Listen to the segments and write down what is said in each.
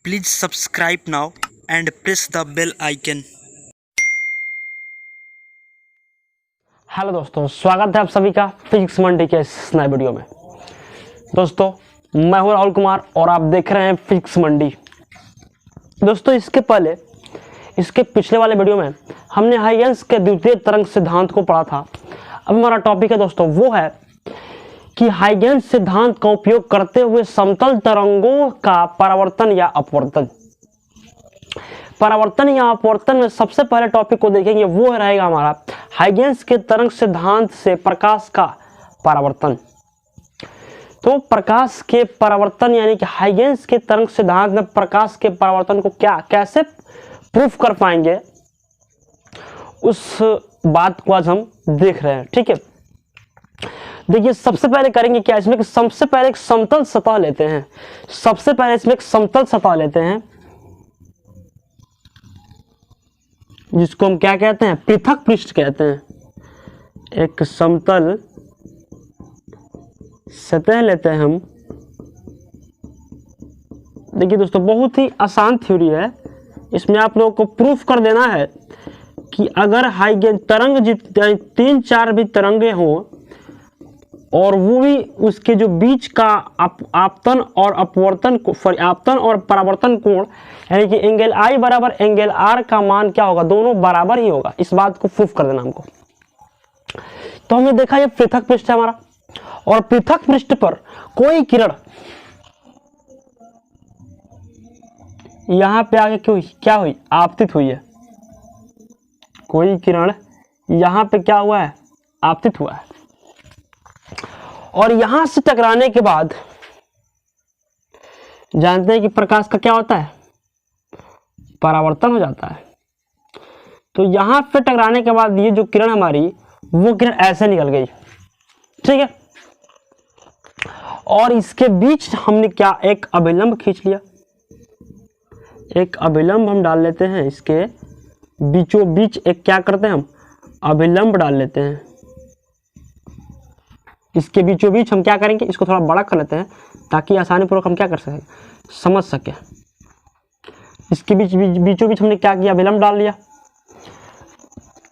Please subscribe now and press the bell icon. Hello दोस्तों, स्वागत है आप सभी का फिजिक्स मंडे के इस नए वीडियो में। दोस्तों, मैं हूं राहुल कुमार और आप देख रहे हैं फिजिक्स मंडी। दोस्तों, इसके पिछले वाले वीडियो में हमने हाइगेंस के द्वितीय तरंग सिद्धांत को पढ़ा था। अब हमारा टॉपिक है दोस्तों, वो है कि हाइगेंस सिद्धांत का उपयोग करते हुए समतल तरंगों का परावर्तन या अपवर्तन। परावर्तन या अपवर्तन में सबसे पहले टॉपिक को देखेंगे, वो रहेगा हमारा हाइगेंस के तरंग सिद्धांत से प्रकाश का परावर्तन। तो प्रकाश के परावर्तन यानी कि हाइगेंस के तरंग सिद्धांत में प्रकाश के परावर्तन को कैसे प्रूफ कर पाएंगे, उस बात को आज हम देख रहे हैं। ठीक है, देखिए सबसे पहले करेंगे क्या, इसमें सबसे पहले एक समतल सतह लेते हैं। सबसे पहले इसमें एक समतल सतह लेते हैं जिसको हम क्या कहते हैं, पृथक पृष्ठ कहते हैं। एक समतल सतह लेते हैं हम। देखिए दोस्तों, बहुत ही आसान थ्योरी है। इसमें आप लोगों को प्रूफ कर देना है कि अगर हाइगेंस तरंग 3-4 भी तरंगे हों और वो भी उसके जो बीच का आपतन और अपवर्तन आपतन और परावर्तन कोण यानी कि एंगल आई बराबर एंगल आर का मान क्या होगा, दोनों बराबर ही होगा। इस बात को प्रूफ कर देना हमको। तो हमने देखा ये पृथक पृष्ठ है हमारा, और पृथक पृष्ठ पर कोई किरण यहां पे आगे क्या हुई, आपतित हुई है। कोई किरण यहां पे क्या हुआ है, आपतित हुआ है, और यहां से टकराने के बाद जानते हैं कि प्रकाश का क्या होता है, परावर्तन हो जाता है। तो यहां पे टकराने के बाद ये जो किरण हमारी, वो किरण ऐसे निकल गई। ठीक है, और इसके बीच हमने क्या, एक अभिलंब खींच लिया। एक अभिलंब हम डाल लेते हैं, इसके बीचों बीच एक क्या करते हैं हम, अभिलंब डाल लेते हैं। इसके बीचों बीच हम क्या करेंगे, इसको थोड़ा बड़ा कर लेते हैं ताकि आसानी पूर्वक हम क्या कर सकें, समझ सके। इसके बीचों बीच हमने क्या किया, अभिलंब डाल लिया।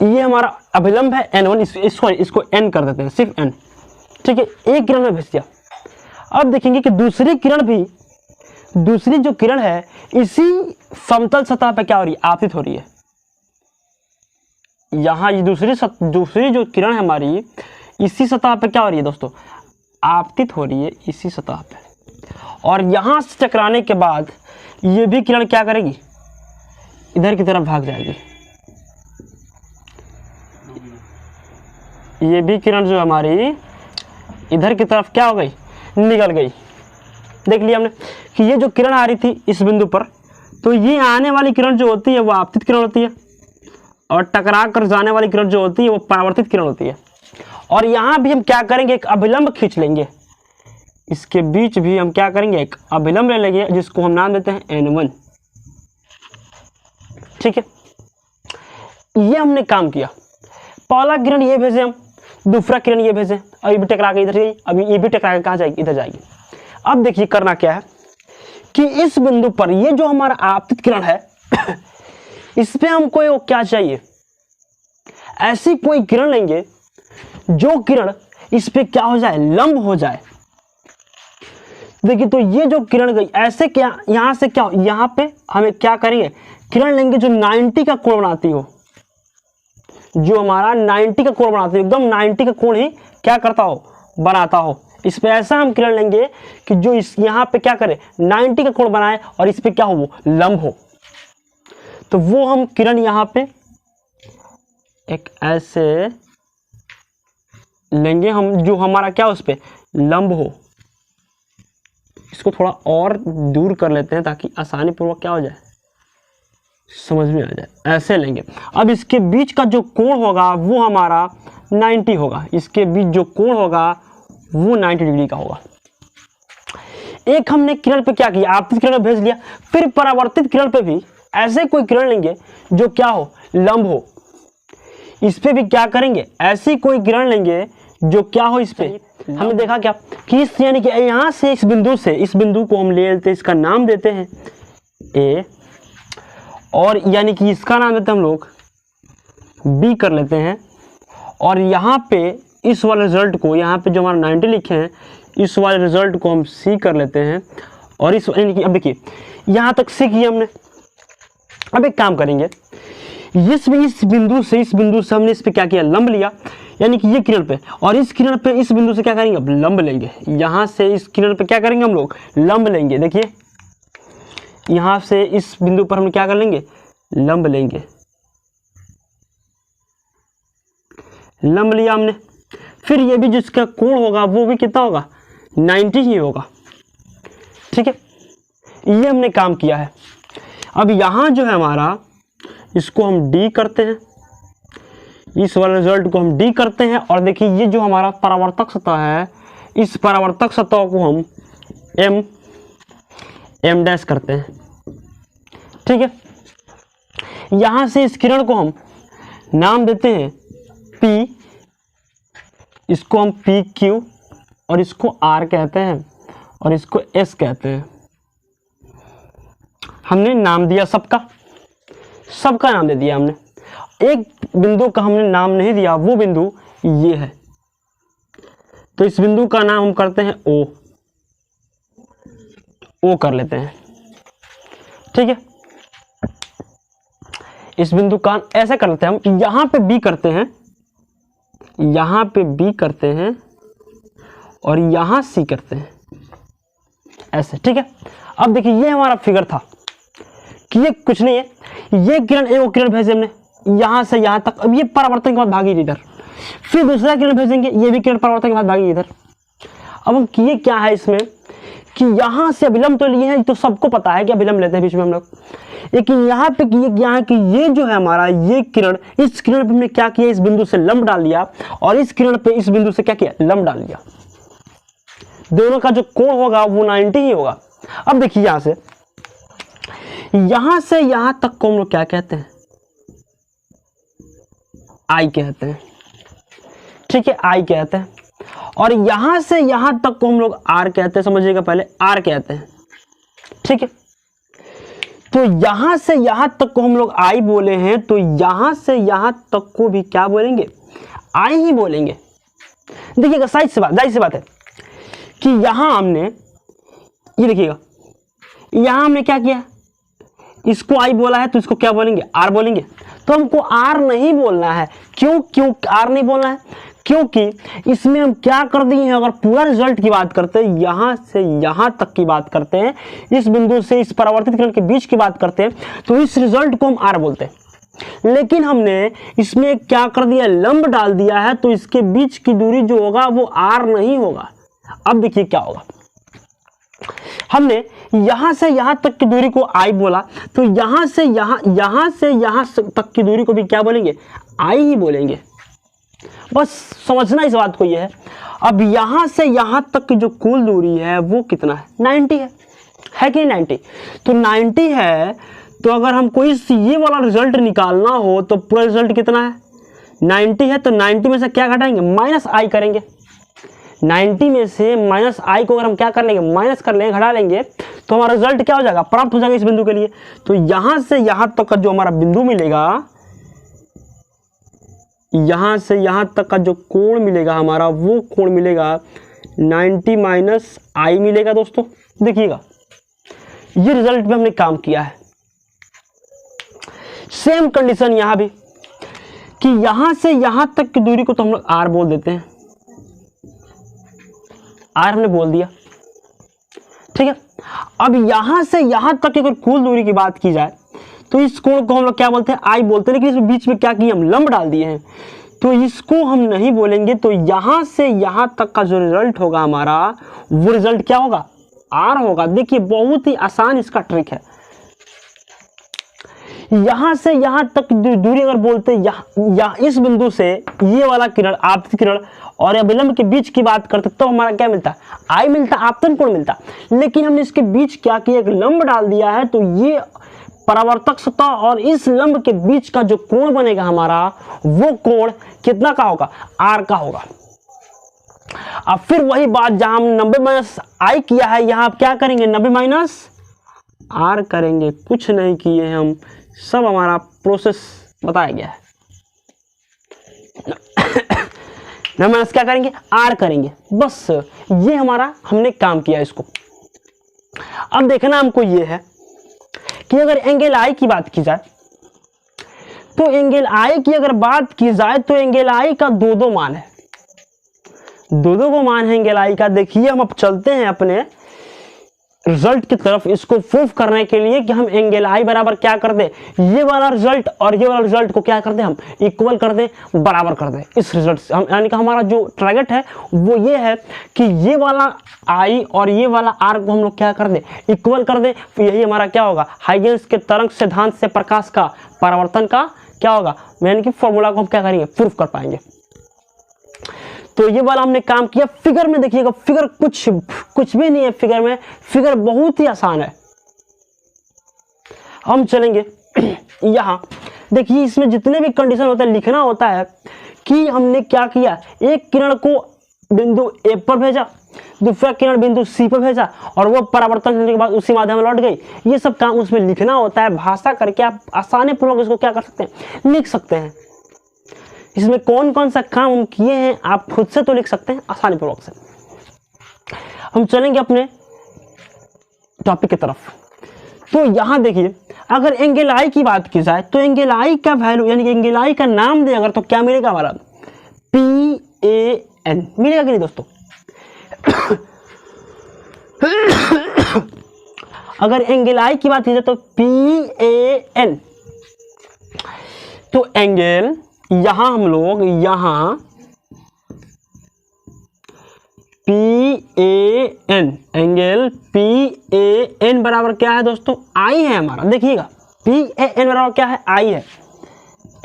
ये हमारा अभिलंब है N1, इसको N कर देते हैं, सिर्फ N। ठीक है, एक किरण में भेज दिया। अब देखेंगे कि दूसरी जो किरण है इसी समतल सतह पर क्या हो रही है, आपतित हो रही है। यहाँ ये दूसरी जो किरण है हमारी, इसी सतह पे क्या हो रही है दोस्तों, आपतित हो रही है इसी सतह पे। और यहां से टकराने के बाद ये भी किरण क्या करेगी, इधर की तरफ भाग जाएगी। ये भी किरण जो हमारी इधर की तरफ क्या हो गई, निकल गई। देख लिया हमने कि ये जो किरण आ रही थी इस बिंदु पर, तो ये आने वाली किरण जो होती है वो आपतित किरण होती है, और टकरा कर जाने वाली किरण जो होती है वो परावर्तित किरण होती है। और यहां भी हम क्या करेंगे, एक अभिलंब खींच लेंगे। इसके बीच भी हम क्या करेंगे, एक अभिलंब ले लेंगे जिसको हम नाम देते हैं N1। ठीक है, ये हमने काम किया। पहला किरण ये भेजे हम, दूसरा किरण ये भेजे, अभी भी टकरा के इधर गई, अभी ये भी टकरा के कहां जाएगी, इधर जाएगी। अब देखिए करना क्या है कि इस बिंदु पर ये जो हमारा आपतित किरण है इस पे हमको क्या चाहिए, ऐसी कोई किरण लेंगे जो किरण इस पे क्या हो जाए, लंब हो जाए। देखिए, तो ये जो किरण गई ऐसे, क्या यहां से क्या, यहां पे हमें क्या करेंगे, किरण लेंगे जो 90 का कोण बनाती हो, जो हमारा 90 का कोण बनाती हो, एकदम 90 का कोण ही क्या करता हो, बनाता हो। इस पे ऐसा हम किरण लेंगे कि जो इस यहां पे क्या करे, 90 का कोण बनाए और इस पे क्या हो, वो लंब हो। तो वो हम किरण यहां पे एक ऐसे लेंगे हम, जो हमारा क्या उस पे लंब हो। इसको थोड़ा और दूर कर लेते हैं ताकि आसानी पूर्वक क्या हो जाए, समझ में आ जाए। ऐसे लेंगे। अब इसके बीच का जो कोण होगा वो हमारा 90 होगा। इसके बीच जो कोण होगा वो 90 डिग्री का होगा। एक हमने किरण पे क्या किया, आपतित किरण भेज लिया। फिर परावर्तित किरण पे भी ऐसे कोई किरण लेंगे जो क्या हो, लंब हो। इस पे भी क्या करेंगे, ऐसी कोई किरण लेंगे जो क्या हो, इस पे हमने देखा क्या कि यानी कि यहाँ से इस बिंदु को हम ले लेते हैं, इसका नाम देते हैं ए, और यानी कि इसका नाम देते हैं हम लोग बी कर लेते हैं, और यहाँ पे इस वाले रिजल्ट को, यहाँ पे जो हमारा 90 लिखे हैं, इस वाले रिजल्ट को हम सी कर लेते हैं। और इस यानी कि अब देखिए यहाँ तक सी किया हमने। अब एक काम करेंगे, इस बिंदु से हमने इस पे क्या किया, लंब लिया, यानी कि ये किरण पे, और इस किरण पे इस बिंदु से क्या करेंगे, अब लंब लेंगे। यहाँ से इस किरण पे क्या करेंगे हम लोग, लंब लेंगे। देखिए यहाँ से इस बिंदु पर हम क्या कर लेंगे, लंब लेंगे। लंब लिया हमने, फिर ये भी जिसका कोण होगा वो भी कितना होगा, 90 ही होगा। ठीक है, ये हमने काम किया है। अब यहाँ जो है हमारा, इसको हम डी करते हैं, इस वाले रिजल्ट को हम डी करते हैं। और देखिए ये जो हमारा परावर्तक सतह है, इस परावर्तक सतह को हम एम डैश करते हैं। ठीक है, यहाँ से इस किरण को हम नाम देते हैं पी, इसको हम पी क्यू, और इसको आर कहते हैं, और इसको एस कहते हैं। हमने नाम दिया सबका नाम दे दिया हमने। एक बिंदु का हमने नाम नहीं दिया, वो बिंदु ये है, तो इस बिंदु का नाम हम करते हैं ओ कर लेते हैं। ठीक है, इस बिंदु का ऐसे कर लेते हैं हम। यहाँ पे बी करते हैं, यहाँ पे बी करते हैं, और यहाँ सी करते हैं, ऐसे। ठीक है, अब देखिए ये हमारा फिगर था कि ये कुछ नहीं है, ये किरण एक किरण भेजे हमने यहाँ से यहाँ तक। अब ये परावर्तन के बाद भागी इधर, फिर दूसरा किरण भेजेंगे, ये भी किरण परावर्तन के बाद भागी इधर। अब हम किए क्या है इसमें कि यहाँ से अभिलंब तो लिए हैं, तो सबको पता है कि अभिलंब लेते हैं बीच में हम लोग, लेकिन यहाँ पे किए क्या है कि ये जो है हमारा ये किरण, इस किरण पे हमने क्या किया, इस बिंदु से लंब डाल दिया, और इस किरण पे इस बिंदु से क्या किया, लंब डाल दिया। दोनों का जो कोण होगा वो 90 ही होगा। अब देखिए यहाँ से यहाँ तक को हम लोग क्या कहते हैं, आई कहते हैं। ठीक है, आई कहते हैं, और यहां से यहां तक को हम लोग आर कहते हैं। समझिएगा, पहले आर कहते हैं। ठीक है, तो यहां से यहां तक को हम लोग आई बोले हैं, तो यहां से यहां तक को भी क्या बोलेंगे, आई ही बोलेंगे। देखिएगा, जाहिर सी बात है कि यहां हमने, ये देखिएगा, यहां हमने क्या किया, इसको आई बोला है, तो इसको क्या बोलेंगे, आर बोलेंगे। तो हमको आर नहीं बोलना है। क्यों आर नहीं बोलना है, क्योंकि इसमें हम क्या कर दिए हैं, अगर पूरा रिजल्ट की बात करते हैं, यहां से यहां तक की बात करते हैं, इस बिंदु से इस परावर्तित किरण के बीच की बात करते हैं, तो इस रिजल्ट को हम आर बोलते हैं। लेकिन हमने इसमें क्या कर दिया, लंब डाल दिया है, तो इसके बीच की दूरी जो होगा वो आर नहीं होगा। अब देखिए क्या होगा, हमने यहां से यहां तक की दूरी को आई बोला, तो यहां से यहां तक की दूरी को भी क्या बोलेंगे, आई ही बोलेंगे। बस समझना इस बात को ये है। अब यहां से यहां तक की जो कुल दूरी है वो कितना है, 90 है कि 90? तो 90 है, तो अगर हमको इस ये वाला रिजल्ट निकालना हो तो पूरा रिजल्ट कितना है, 90 है। तो 90 में से क्या घटाएंगे, माइनस आई करेंगे। 90 में से माइनस आई को अगर हम क्या कर लेंगे, माइनस कर लेंगे, घटा लेंगे, तो हमारा रिजल्ट क्या हो जाएगा, प्राप्त हो जाएगा इस बिंदु के लिए। तो यहां से यहां तक का जो हमारा बिंदु मिलेगा, यहां से यहां तक का जो कोण मिलेगा हमारा, वो कोण मिलेगा 90 माइनस आई मिलेगा। दोस्तों देखिएगा, ये रिजल्ट पे हमने काम किया है। सेम कंडीशन यहां भी, कि यहां से यहां तक की दूरी को तो हम लोग आर बोल देते हैं, आर हमने बोल दिया। ठीक है, अब यहां से यहां तक की अगर कुल दूरी की बात की जाए, तो इस कोण को हम लोग क्या बोलते हैं, आई बोलते हैं। लेकिन इसमें बीच में क्या किया, हम लंब डाल दिए हैं, तो इसको हम नहीं बोलेंगे। तो यहां से यहां तक का जो रिजल्ट होगा हमारा, वो रिजल्ट क्या होगा, आर होगा। देखिए बहुत ही आसान इसका ट्रिक है। यहां से यहां तक दूरी अगर बोलते या इस बिंदु से ये वाला किरण, आपतित किरण और अभिलंब के बीच की बात करते, तो हमारा क्या मिलता, आई मिलता, आपतन कोण मिलता। लेकिन हमने इसके बीच क्या किया, एक लंब डाल दिया है, तो ये परावर्तक सतह और इस लंब के बीच का जो कोण बनेगा हमारा, वो कोण कितना का होगा, आर का होगा। अब फिर वही बात, जहां हम 90 माइनस आई किया है, यहां आप क्या करेंगे, 90 माइनस आर करेंगे, कुछ नहीं किए हम, सब हमारा प्रोसेस बताया गया है। माइनस क्या करेंगे, आर करेंगे, बस ये हमारा हमने काम किया इसको। अब देखना हमको ये है कि अगर एंगल आई की बात की जाए तो एंगल आई की अगर बात की जाए तो एंगल आई का दो मान है, दो को मान है एंगल आई का। देखिए हम अब चलते हैं अपने रिजल्ट की तरफ, इसको प्रूफ करने के लिए कि हम एंगल आई बराबर क्या कर दे, ये वाला रिजल्ट और ये वाला रिजल्ट को क्या कर दे, हम इक्वल कर दे, बराबर कर दे इस रिजल्ट से। हम यानी कि हमारा जो टारगेट है वो ये है कि ये वाला आई और ये वाला आर को हम लोग क्या कर दे, इक्वल कर दे। यही हमारा क्या होगा, हाइगेंस के तरंग सिद्धांत से प्रकाश का परावर्तन का क्या होगा, यानी कि फॉर्मूला को हम क्या करेंगे, प्रूफ कर पाएंगे। तो ये वाला हमने काम किया। फिगर में देखिएगा, फिगर कुछ भी नहीं है फिगर में, फिगर बहुत ही आसान है। हम चलेंगे यहां, देखिए इसमें जितने भी कंडीशन होते हैं लिखना होता है कि हमने क्या किया, एक किरण को बिंदु ए पर भेजा, दूसरा किरण बिंदु सी पर भेजा और वो परावर्तन होने के बाद उसी माध्यम में लौट गई। ये सब काम उसमें लिखना होता है, भाषा करके आप आसानी पूर्वक इसको क्या कर सकते हैं, लिख सकते हैं। इसमें कौन कौन सा काम हम किए हैं आप खुद से तो लिख सकते हैं आसानी पूर्वक से। हम चलेंगे अपने टॉपिक की तरफ। तो यहां देखिए, अगर एंगल आई की बात की जाए तो एंगल आई का वैल्यू यानी कि एंगल आई का नाम दे अगर तो क्या मिलेगा हमारा, PAN मिलेगा कि नहीं दोस्तों। अगर एंगल आई की बात की जाए तो PAN, तो एंगल यहां हम लोग यहां PAN, एंगल PAN बराबर क्या है दोस्तों, आई है हमारा। देखिएगा PAN बराबर क्या है, आई है।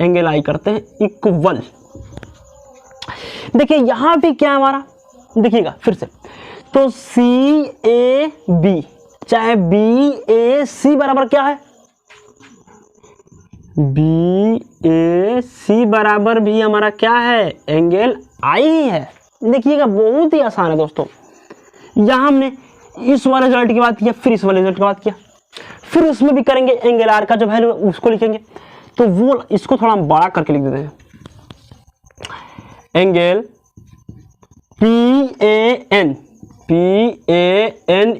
एंगल आई करते हैं इक्वल। देखिए यहां भी क्या है हमारा, देखिएगा फिर से, तो CAB चाहे BAC बराबर क्या है, BAC बराबर भी हमारा क्या है, एंगल आई है। देखिएगा बहुत ही आसान है दोस्तों। यहां हमने इस वाले रिजल्ट की बात किया, फिर इस वाले रिजल्ट की बात किया, फिर उसमें भी करेंगे एंगल आर का जो वैल्यू है उसको लिखेंगे। तो वो इसको थोड़ा हम बड़ा करके लिख देते हैं, एंगल PAN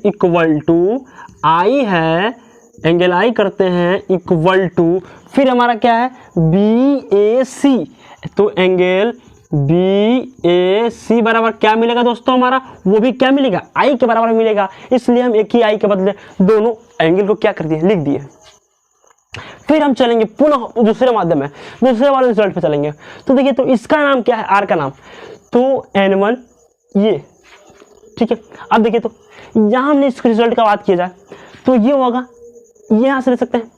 इक्वल टू आई है, एंगल आई करते हैं इक्वल टू, फिर हमारा क्या है BAC, तो एंगल BAC बराबर क्या मिलेगा दोस्तों, हमारा वो भी क्या मिलेगा, आई के बराबर मिलेगा। इसलिए हम एक ही आई के बदले दोनों एंगल को क्या कर दिए, लिख दिए। फिर हम चलेंगे पुनः दूसरे माध्यम में, दूसरे वाले रिजल्ट पे चलेंगे। तो देखिए, तो इसका नाम क्या है, आर का नाम, तो N1 ये, ठीक है। अब देखिए, तो यहां हमने इसके रिजल्ट का बात किया जाए तो ये होगा, यहां से लिख सकते हैं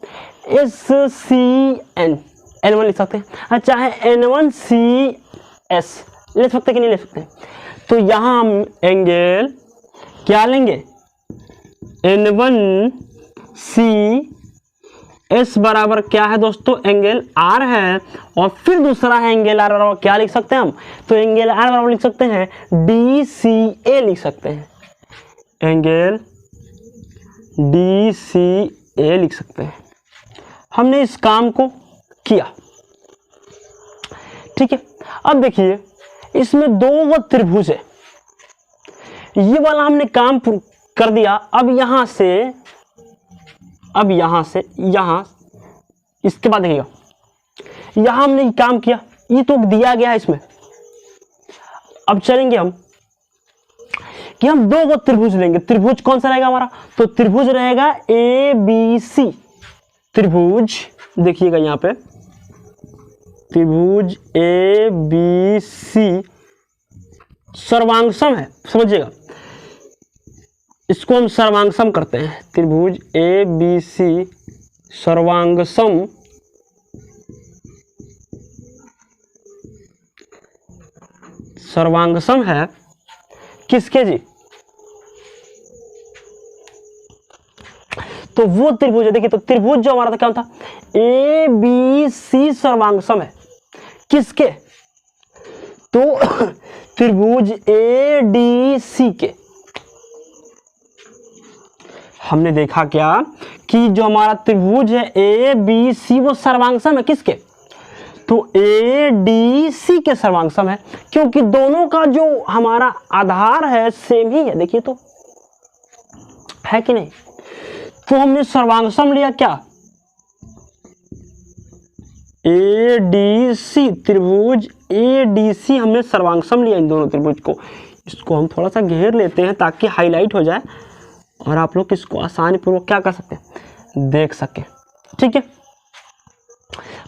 SCN, N1 लिख सकते हैं, चाहे N1CS ले सकते कि नहीं ले सकते। तो यहां हम एंगल क्या लेंगे, N1CS बराबर क्या है दोस्तों, एंगल आर है, और फिर दूसरा है एंगल आर बराबर क्या लिख सकते हैं हम, तो एंगल आर बराबर लिख सकते हैं DCA लिख सकते हैं, एंगल DCA लिख सकते हैं। हमने इस काम को किया, ठीक है। अब देखिए इसमें दो त्रिभुज है, ये वाला हमने काम कर दिया। अब यहां से यहां इसके बाद देखिएगा, यहां हमने काम किया, ये तो दिया गया है इसमें। अब चलेंगे हम कि हम दो त्रिभुज लेंगे। त्रिभुज कौन सा रहेगा हमारा, तो त्रिभुज रहेगा ABC त्रिभुज। देखिएगा यहां पे त्रिभुज ABC सर्वांगसम है, समझिएगा, इसको हम सर्वांगसम करते हैं। त्रिभुज ABC सर्वांगसम है किसके जी, तो वो त्रिभुज है। देखिए, तो त्रिभुज जो हमारा था क्या था, ABC सर्वांगसम है किसके, तो त्रिभुज ADC के। हमने देखा क्या कि जो हमारा त्रिभुज है ए बी सी वो सर्वांगसम है किसके, तो ए डी सी के सर्वांगसम है, क्योंकि दोनों का जो हमारा आधार है सेम ही है। देखिए तो है कि नहीं, तो हमने सर्वांगसम लिया क्या, ए डी सी, त्रिभुज ए डी सी हमने सर्वांगसम लिया इन दोनों त्रिभुज को। इसको हम थोड़ा सा घेर लेते हैं ताकि हाईलाइट हो जाए और आप लोग इसको आसानी पूर्वक क्या कर सकते हैं, देख सके। ठीक है,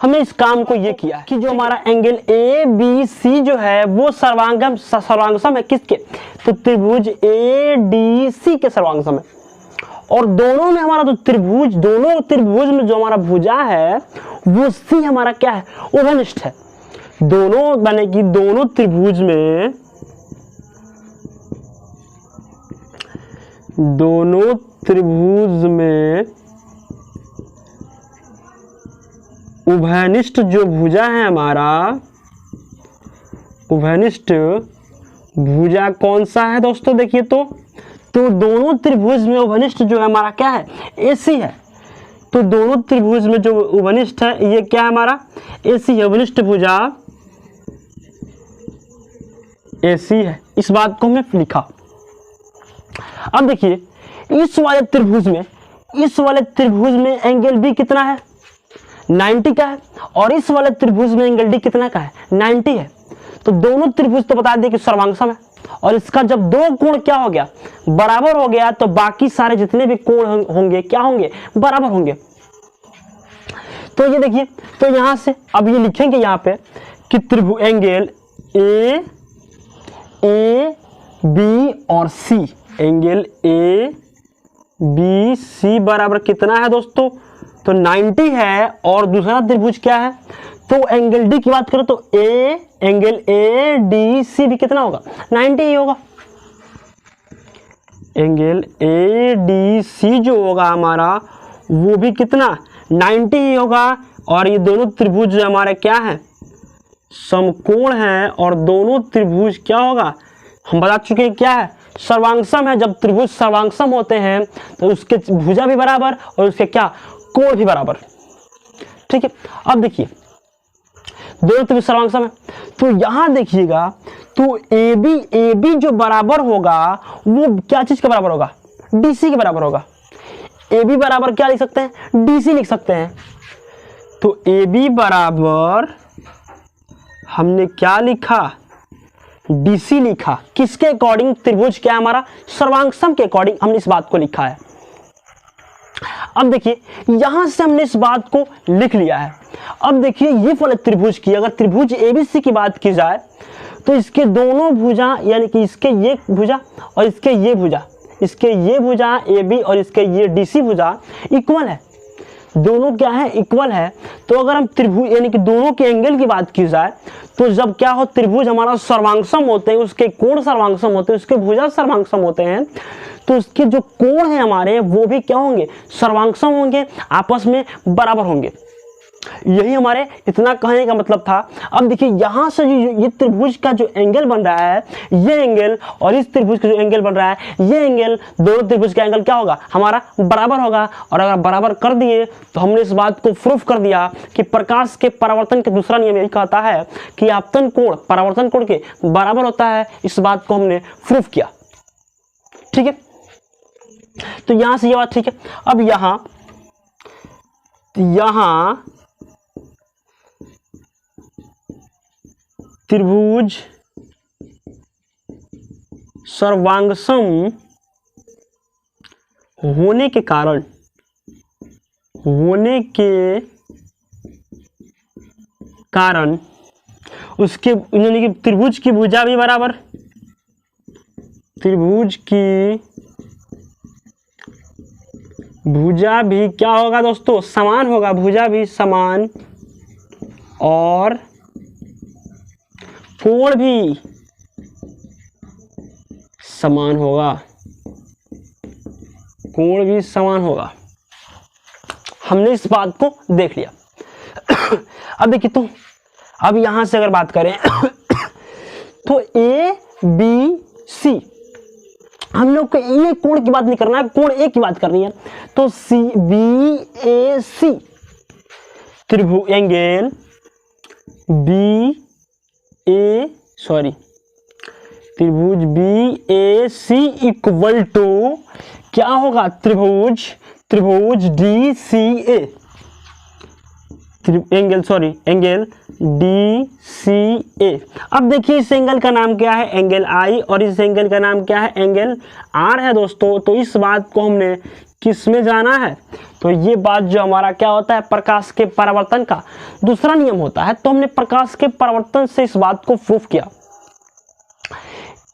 हमने इस काम को ये किया कि जो हमारा एंगल ए बी सी जो है वो सर्वांगसम है किसके, तो त्रिभुज ए डी सी के सर्वांगसम है। और दोनों में हमारा जो त्रिभुज, दोनों त्रिभुज में जो हमारा भुजा है वो सी हमारा क्या है, उभयनिष्ठ है। दोनों माने कि दोनों त्रिभुज में, दोनों त्रिभुज में उभयनिष्ठ जो भुजा है हमारा, उभयनिष्ठ भुजा कौन सा है दोस्तों, देखिए तो दोनों त्रिभुज में उभयनिष्ठ जो है हमारा क्या है, एसी है। तो दोनों त्रिभुज में जो उभयनिष्ठ है ये क्या है हमारा, एसी है। उभयनिष्ठ भुजा एसी है, इस बात को हमने लिखा। अब देखिए इस वाले त्रिभुज में, इस वाले त्रिभुज में एंगल बी कितना है, 90 का है, और इस वाले त्रिभुज में एंगल डी कितना का है, 90 है। तो दोनों त्रिभुज तो बता दें कि सर्वांगसम है, और इसका जब दो कोण क्या हो गया, बराबर हो गया, तो बाकी सारे जितने भी कोण होंगे क्या होंगे, बराबर होंगे। तो ये देखिए, तो यहां से अब ये लिखेंगे यहाँ पे कि त्रिभुज एंगल ए बी और सी, एंगल ए बी सी बराबर कितना है दोस्तों, तो 90 है। और दूसरा त्रिभुज क्या है, तो एंगल डी की बात करो तो एंगल ए डी सी भी कितना होगा, 90 ही होगा। एंगल ए डी सी जो होगा हमारा वो भी कितना, 90 ही होगा। और ये दोनों त्रिभुज जो हमारे क्या है, समकोण है, और दोनों त्रिभुज क्या होगा, हम बता चुके हैं क्या है, सर्वांगसम है। जब त्रिभुज सर्वांगसम होते हैं तो उसके भुजा भी बराबर और उसके क्या, कोण भी बराबर। ठीक है, अब देखिए दोनों त्रिभुज सर्वांगसम है, तो यहां देखिएगा तो ए बी जो बराबर होगा वो क्या चीज के बराबर होगा, डीसी के बराबर होगा। ए बी बराबर क्या लिख सकते हैं, डीसी लिख सकते हैं। तो ए बी बराबर हमने क्या लिखा, डीसी लिखा। किसके अकॉर्डिंग, त्रिभुज क्या हमारा, सर्वांगसम के अकॉर्डिंग हमने इस बात को लिखा है। अब देखिए यहां से हमने इस बात को लिख लिया है। अब देखिए ये वाले त्रिभुज की, अगर त्रिभुज एबीसी की बात की जाए तो इसके दोनों भुजा, यानी कि इसके ये भुजा और इसके ये भुजा, इसके ये भुजा ए बी और इसके ये डीसी भुजा इक्वल है। दोनों क्या है, इक्वल है। तो अगर हम त्रिभुज यानी कि दोनों के एंगल की बात की जाए तो जब क्या हो, त्रिभुज हमारा सर्वांगसम होते हैं, उसके कोण सर्वांगसम होते हैं, उसके भुजा सर्वांगसम होते हैं, तो उसके जो कोण है हमारे वो भी क्या होंगे, सर्वांगसम होंगे, आपस में बराबर होंगे। यही हमारे इतना कहने का मतलब था। अब देखिए यहां से ये त्रिभुज का जो एंगल बन रहा है, ये एंगल और इस त्रिभुज का जो एंगल बन रहा है, ये एंगल, दोनों त्रिभुज का एंगल क्या होगा, हमारा बराबर होगा। और अगर बराबर कर दिए तो हमने इस बात को प्रूफ कर दिया कि प्रकाश के परावर्तन के दूसरा नियम यही कहता है कि आपतन कोण परावर्तन कोण के बराबर होता है। इस बात को हमने प्रूफ किया। ठीक है, तो यहां से ये बात ठीक है। अब यहां त्रिभुज सर्वांगसम होने के कारण उसके यानी कि त्रिभुज की भुजा भी बराबर, त्रिभुज की भुजा भी क्या होगा दोस्तों, समान होगा, भुजा भी समान और कोण भी समान होगा, कोण भी समान होगा। हमने इस बात को देख लिया। अब देखिए तो अब यहां से अगर बात करें तो ए बी सी हम लोग को ये कोण की बात नहीं करना है, कोण ए की बात करनी है। तो सी बी ए सी त्रिभुज एंगल त्रिभुज B A C equal to क्या होगा, त्रिभुज D C A angle D C A. अब देखिए इस एंगल का नाम क्या है, एंगल आई, और इस एंगल का नाम क्या है, एंगल आर है दोस्तों। तो इस बात को हमने किस में जाना है, तो ये बात जो हमारा क्या होता है, प्रकाश के परावर्तन का दूसरा नियम होता है। तो हमने प्रकाश के परावर्तन से इस बात को प्रूफ किया,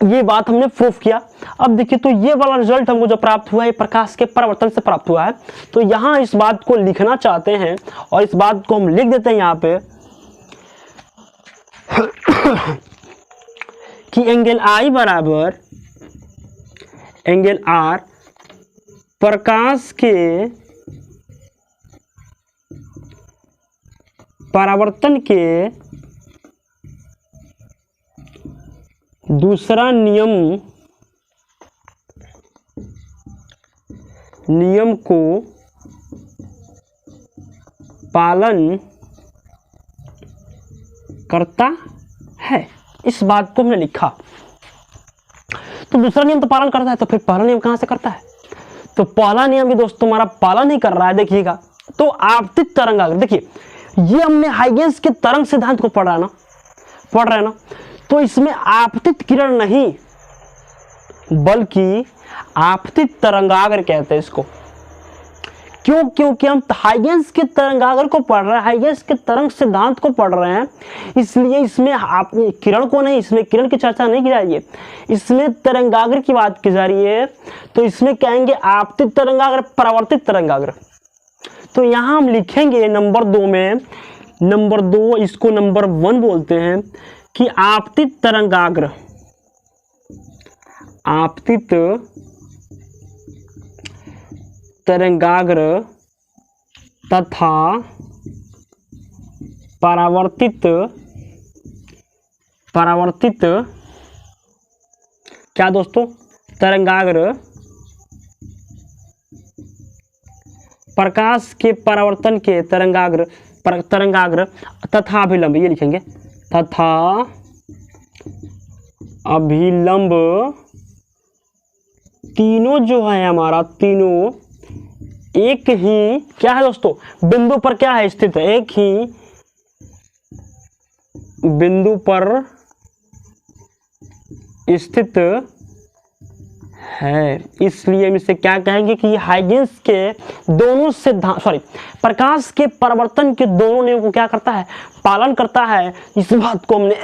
ये बात हमने प्रूफ किया। अब देखिए तो ये वाला रिजल्ट हमको जो प्राप्त हुआ है प्रकाश के परावर्तन से प्राप्त हुआ है। तो यहाँ इस बात को लिखना चाहते हैं और इस बात को हम लिख देते हैं यहाँ पे कि एंगल आई बराबर एंगल आर प्रकाश के परावर्तन के दूसरा नियम को पालन करता है। इस बात को हमने लिखा। तो दूसरा नियम तो पालन करता है, तो फिर पहला नियम कहां से करता है, तो पहला नियम भी दोस्तों हमारा पालन नहीं कर रहा है। देखिएगा तो आपतित तरंगाग्र, देखिए ये हमने हाइगेंस के तरंग सिद्धांत को पढ़ रहे हैं ना। तो इसमें आपतित किरण नहीं बल्कि आपतित तरंगाग्र कहते हैं इसको। क्यों, क्योंकि हम हाइगेंस के तरंगाग्र को पढ़ रहे हैं, हाइगेंस के तरंग सिद्धांत को पढ़ रहे हैं, इसलिए इसमें आप किरण को नहीं, इसमें किरण की चर्चा नहीं की जा रही है, इसमें तरंगाग्र की बात की जा रही है। तो इसमें कहेंगे आपतित तरंगाग्र, परावर्तित तरंगाग्र। तो यहाँ हम लिखेंगे नंबर 2 में, नंबर 2 इसको नंबर 1 बोलते हैं कि आपतित तरंगाग्र, आपतित तरंगाग्र तथा परावर्तित क्या दोस्तों, तरंगाग्र प्रकाश के परावर्तन के तरंगाग्र तथा अभिलंब, ये लिखेंगे तथा अभिलंब, तीनों जो है हमारा, तीनों एक ही क्या है दोस्तों, बिंदु पर क्या है स्थित है, एक ही बिंदु पर स्थित है। इसलिए हम इसे क्या कहेंगे कि हाइगेंस के दोनों सिद्धांत, प्रकाश के परावर्तन के दोनों नियमों को क्या करता है, पालन करता है। इस बात को हमने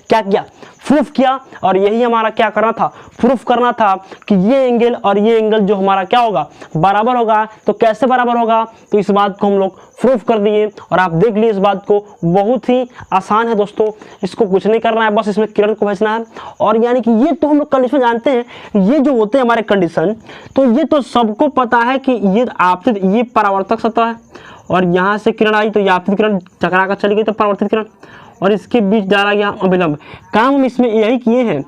क्या किया, प्रूफ किया। और यही हमारा क्या करना था, प्रूफ करना था कि ये एंगल और ये एंगल जो हमारा क्या होगा, बराबर होगा। तो कैसे बराबर होगा, तो इस बात को हम लोग प्रूफ कर दिए। और आप देख लिए इस बात को, बहुत ही आसान है दोस्तों, इसको कुछ नहीं करना है, बस इसमें किरण को भेजना है। और यानी कि ये तो हम लोग कंडीशन जानते हैं, ये जो होते हैं हमारे कंडीशन, तो ये तो सबको पता है कि ये आपतित, ये परावर्तक सतह है और यहाँ से किरण आई तो ये आपतित किरण टकरा कर चली गई तो परावर्तित किरण, और इसके बीच डाला गया अभिलंब। काम हम इसमें यही किए हैं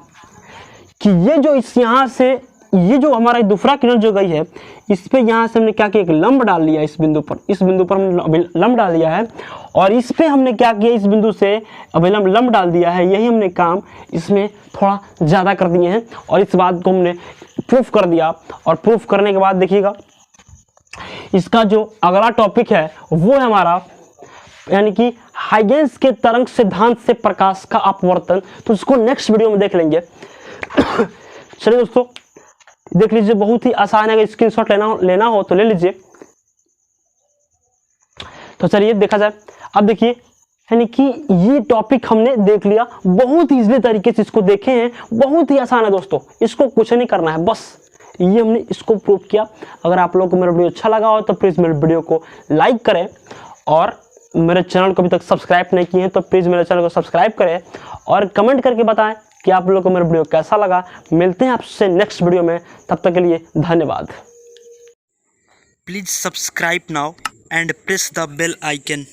कि ये जो इस यहाँ से ये जो हमारा दूसरा किरण जो गई है, इस पे यहाँ से हमने क्या किया, एक लंब डाल लिया इस बिंदु पर, इस बिंदु पर हमने लंब डाल दिया है। और इस पे हमने क्या किया, इस बिंदु से अभिलंब लंब डाल दिया है। यही हमने काम इसमें थोड़ा ज़्यादा कर दिए हैं और इस बात को हमने प्रूफ कर दिया। और प्रूफ करने के बाद देखिएगा इसका जो अगला टॉपिक है वो है हमारा, यानी कि हाइगेंस के तरंग सिद्धांत से प्रकाश का अपवर्तन। तो इसको नेक्स्ट वीडियो में देख लेंगे। चलिए दोस्तों देख लीजिए, बहुत ही आसान है, अगर स्क्रीनशॉट लेना हो तो ले लीजिए। तो चलिए देखा जाए। अब देखिए यानी कि ये टॉपिक हमने देख लिया, बहुत ही इजीली तरीके से इसको देखे हैं, बहुत ही आसान है दोस्तों, इसको कुछ नहीं करना है, बस ये हमने इसको प्रूव किया। अगर आप लोगों को मेरा वीडियो अच्छा लगा हो तो प्लीज़ मेरे वीडियो को लाइक करें और मेरे चैनल को अभी तक सब्सक्राइब नहीं किए हैं तो प्लीज़ मेरे चैनल को सब्सक्राइब करें और कमेंट करके बताएं कि आप लोगों को मेरा वीडियो कैसा लगा। मिलते हैं आपसे नेक्स्ट वीडियो में, तब तक के लिए धन्यवाद। Please subscribe now and press the bell icon.